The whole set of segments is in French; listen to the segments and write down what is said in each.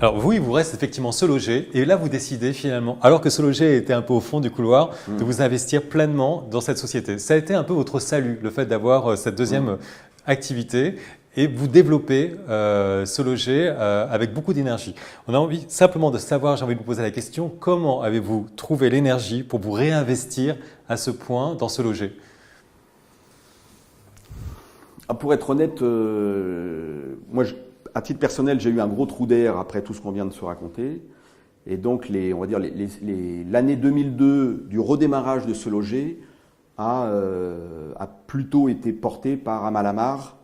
Alors vous, il vous reste effectivement Se Loger et là vous décidez finalement, alors que Se Loger était un peu au fond du couloir, de vous investir pleinement dans cette société. Ça a été un peu votre salut, le fait d'avoir cette deuxième activité et vous développer Se Loger avec beaucoup d'énergie. On a envie simplement de savoir, j'ai envie de vous poser la question, comment avez-vous trouvé l'énergie pour vous réinvestir à ce point dans Se Loger? Pour être honnête, moi, à titre personnel, j'ai eu un gros trou d'air après tout ce qu'on vient de se raconter. Et donc, on va dire l'année 2002 du redémarrage de Se Loger a plutôt été portée par Amal Amar,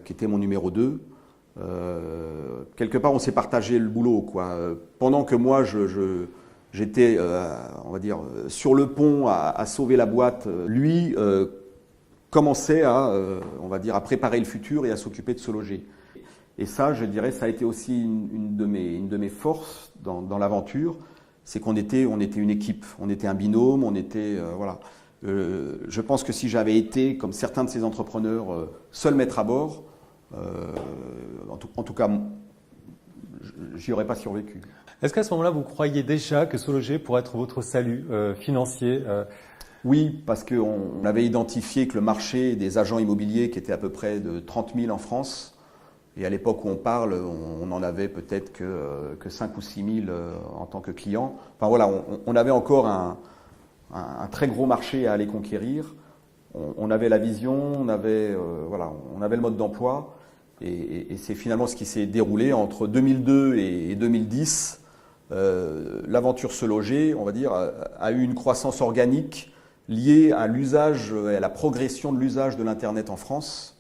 qui était mon numéro 2. Quelque part, on s'est partagé le boulot, quoi. Pendant que moi, j'étais, on va dire, sur le pont à sauver la boîte, lui commençait on va dire, à préparer le futur et à s'occuper de Se Loger. Et ça, je dirais, ça a été aussi une de mes forces dans l'aventure, c'est qu'on était une équipe, on était un binôme, on était voilà. Je pense que si j'avais été, comme certains de ces entrepreneurs, seul maître à bord, en tout cas, j'y aurais pas survécu. Est-ce qu'à ce moment-là, vous croyez déjà que Se Loger pourrait être votre salut financier? Oui, parce qu'on avait identifié que le marché des agents immobiliers, qui était à peu près de 30 000 en France, et à l'époque où on parle, on en avait peut-être que 5 ou 6 000 en tant que clients. Enfin voilà, on avait encore un très gros marché à aller conquérir. On avait la vision, on avait le mode d'emploi. Et c'est finalement ce qui s'est déroulé entre 2002 et 2010. L'aventure Se Loger, on va dire, a eu une croissance organique liée à l'usage, à la progression de l'usage de l'Internet en France.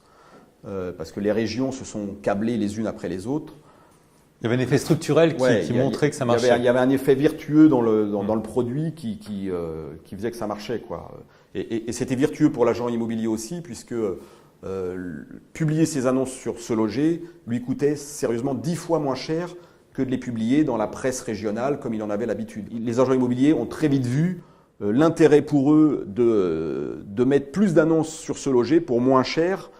Parce que les régions se sont câblées les unes après les autres. Il y avait un effet structurel qui montrait que ça marchait. Il y avait un effet vertueux dans le produit qui faisait que ça marchait, quoi. Et c'était vertueux pour l'agent immobilier aussi, puisque publier ses annonces sur Se Loger lui coûtait sérieusement 10 fois moins cher que de les publier dans la presse régionale comme il en avait l'habitude. Les agents immobiliers ont très vite vu l'intérêt pour eux de mettre plus d'annonces sur Se Loger pour moins cher,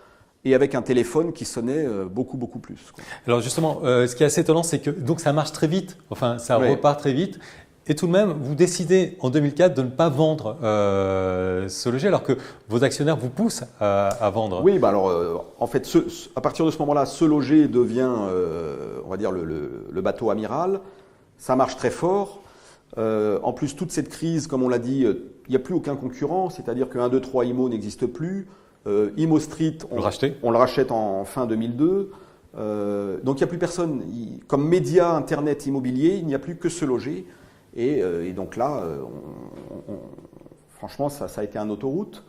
et avec un téléphone qui sonnait beaucoup plus, quoi. Alors justement, ce qui est assez étonnant, c'est que donc ça marche très vite, enfin ça repart très vite, et tout de même, vous décidez en 2004 de ne pas vendre Se Loger, alors que vos actionnaires vous poussent à vendre. Oui, bah alors en fait, à partir de ce moment-là, Se Loger devient, on va dire, le bateau amiral. Ça marche très fort. En plus, toute cette crise, comme on l'a dit, il n'y a plus aucun concurrent, c'est-à-dire que 1, 2, 3 IMO n'existe plus. Imo Street, on le rachète en fin 2002. Donc il n'y a plus personne. Comme média internet immobilier, il n'y a plus que Se Loger. Et donc là, franchement, ça a été une autoroute.